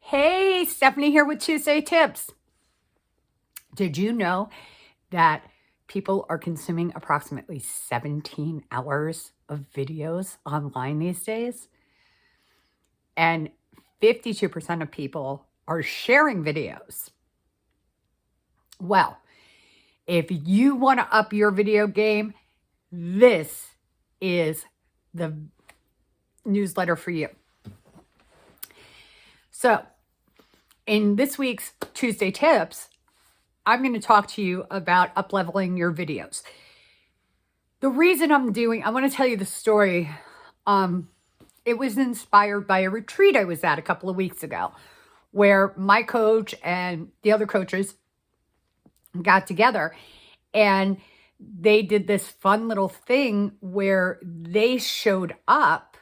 Hey, Stephanie here with Tuesday Tips. Did you know that people are consuming approximately 17 hours of videos online these days? And 52% of people are sharing videos. Well, if you want to up your video game, this is the newsletter for you. So, in this week's Tuesday Tips, I'm going to talk to you about up-leveling your videos. The reason I want to tell you the story. It was inspired by a retreat I was at a couple of weeks ago, where my coach and the other coaches got together and they did this fun little thing where they showed up.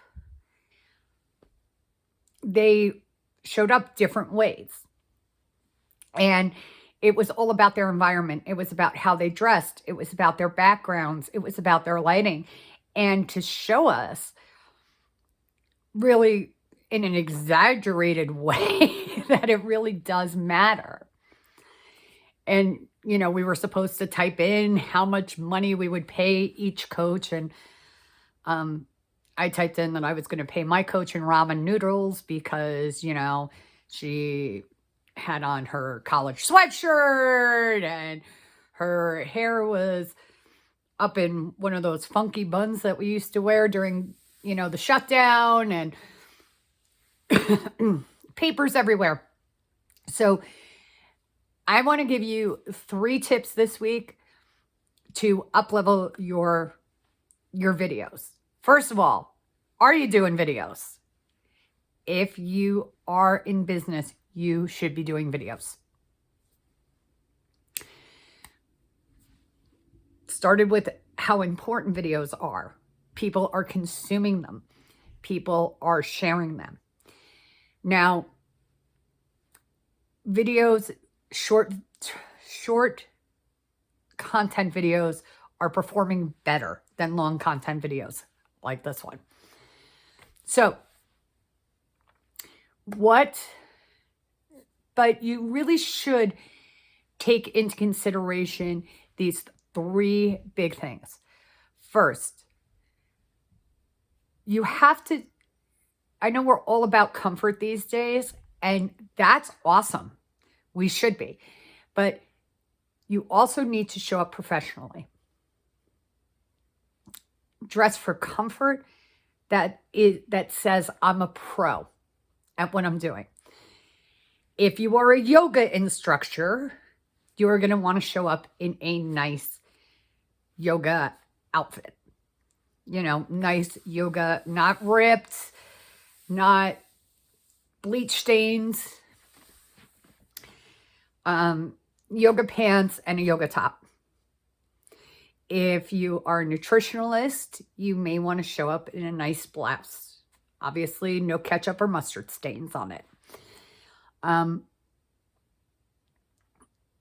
They showed up different ways. And it was all about their environment. It was about how they dressed. It was about their backgrounds. It was about their lighting. And to show us really in an exaggerated way that it really does matter. And, we were supposed to type in how much money we would pay each coach. And I typed in that I was going to pay my coach in ramen noodles because, she had on her college sweatshirt and her hair was up in one of those funky buns that we used to wear during, the shutdown, and papers everywhere. So I want to give you 3 tips this week to up-level your videos. First of all, are you doing videos? If you are in business, you should be doing videos. Started with how important videos are. People are consuming them. People are sharing them. Now, videos, short content videos are performing better than long content videos like this one. So, but you really should take into consideration these 3 big things. First, you have to, I know we're all about comfort these days, and that's awesome. We should be. But you also need to show up professionally. Dress for comfort that says I'm a pro at what I'm doing. If you are a yoga instructor, you're going to want to show up in a nice yoga outfit. Nice yoga, not ripped, not bleach stains, yoga pants and a yoga top. If you are a nutritionalist, you may want to show up in a nice blouse. Obviously, no ketchup or mustard stains on it.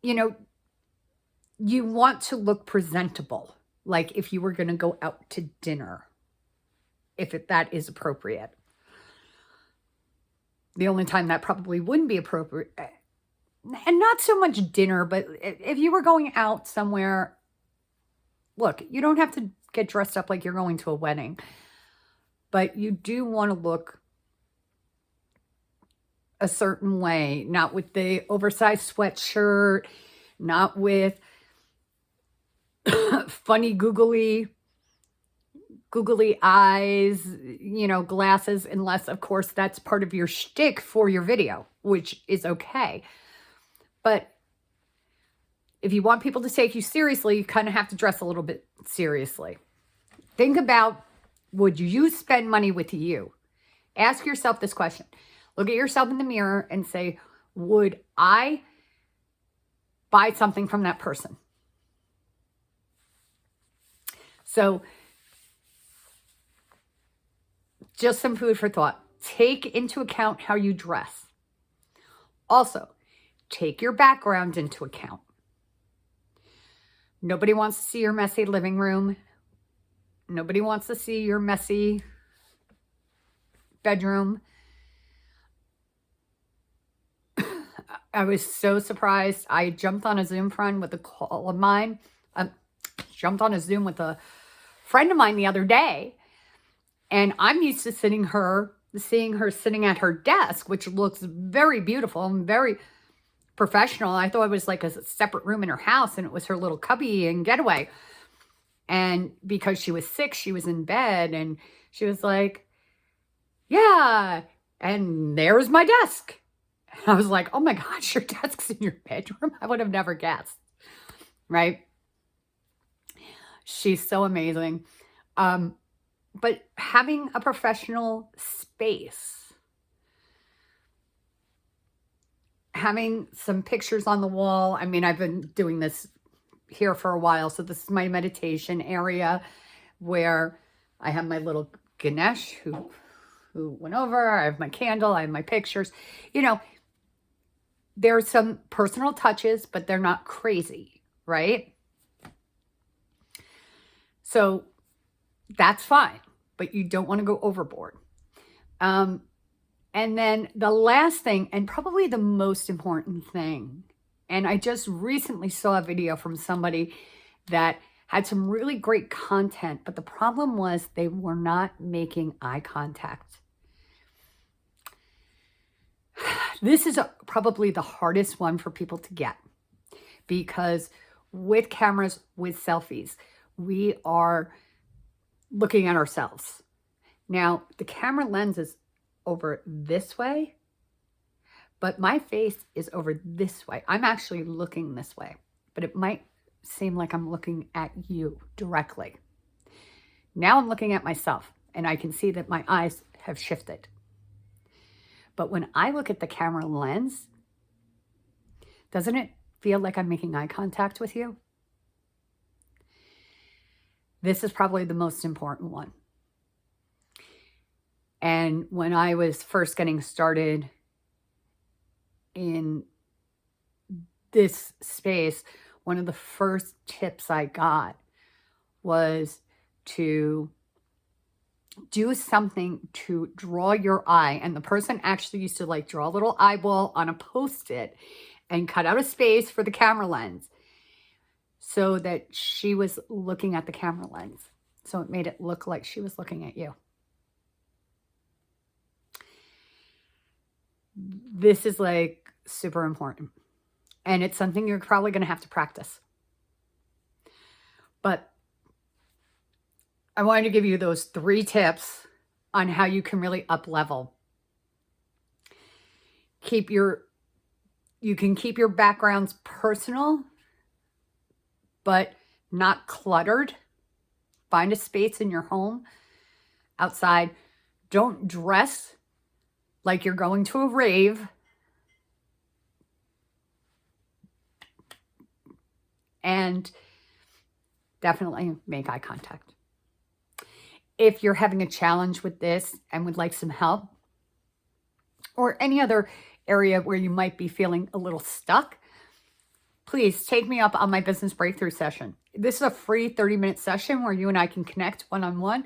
You want to look presentable, like if you were going to go out to dinner, if that is appropriate. The only time that probably wouldn't be appropriate, and not so much dinner, but if you were going out somewhere, look, you don't have to get dressed up like you're going to a wedding, but you do want to look a certain way, not with the oversized sweatshirt, not with funny googly eyes, glasses, unless, of course, that's part of your shtick for your video, which is okay. But if you want people to take you seriously, you kind of have to dress a little bit seriously. Think about, would you spend money with you? Ask yourself this question. Look at yourself in the mirror and say, would I buy something from that person? So, just some food for thought. Take into account how you dress. Also, take your background into account. Nobody wants to see your messy living room. Nobody wants to see your messy bedroom. I was so surprised. I jumped on a Zoom friend with a call of mine. Jumped on a Zoom with a friend of mine the other day. And I'm used to seeing her sitting at her desk, which looks very beautiful and very professional. I thought it was like a separate room in her house, and it was her little cubby and getaway. And because she was sick, she was in bed, and she was like, yeah, and there's my desk. And I was like, oh my gosh, your desk's in your bedroom? I would have never guessed, right? She's so amazing. But having a professional space, having some pictures on the wall. I mean, I've been doing this here for a while. So this is my meditation area where I have my little Ganesh who went over. I have my candle. I have my pictures. You know, there are some personal touches, but they're not crazy, right? So that's fine, but you don't want to go overboard. And then the last thing, and probably the most important thing, and I just recently saw a video from somebody that had some really great content, but the problem was they were not making eye contact. This is probably the hardest one for people to get, because with cameras, with selfies, we are looking at ourselves. Now, the camera lens is over this way, but my face is over this way. I'm actually looking this way, but it might seem like I'm looking at you directly. Now I'm looking at myself, and I can see that my eyes have shifted. But when I look at the camera lens, doesn't it feel like I'm making eye contact with you? This is probably the most important one. And when I was first getting started in this space, one of the first tips I got was to do something to draw your eye. And the person actually used to like draw a little eyeball on a Post-it and cut out a space for the camera lens so that she was looking at the camera lens. So it made it look like she was looking at you. This is like super important. And it's something you're probably going to have to practice. But I wanted to give you those 3 tips on how you can really up level. You can keep your backgrounds personal, but not cluttered. Find a space in your home, outside. Don't dress like you're going to a rave. And definitely make eye contact. If you're having a challenge with this and would like some help, or any other area where you might be feeling a little stuck, please take me up on my business breakthrough session. This is a free 30-minute session where you and I can connect one-on-one.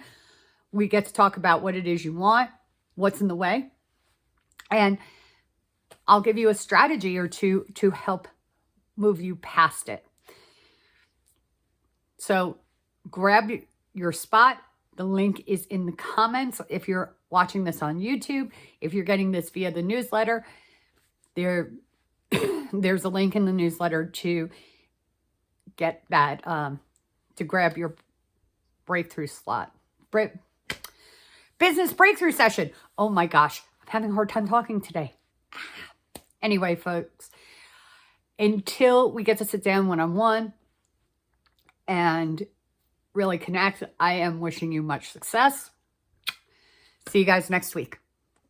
We get to talk about what it is you want, what's in the way, and I'll give you a strategy or two to help move you past it. So grab your spot. The link is in the comments. If you're watching this on YouTube, if you're getting this via the newsletter, there's a link in the newsletter to get that, to grab your breakthrough slot. Business breakthrough session. Oh my gosh, I'm having a hard time talking today. Anyway, folks, until we get to sit down one-on-one and really connect, I am wishing you much success. See you guys next week.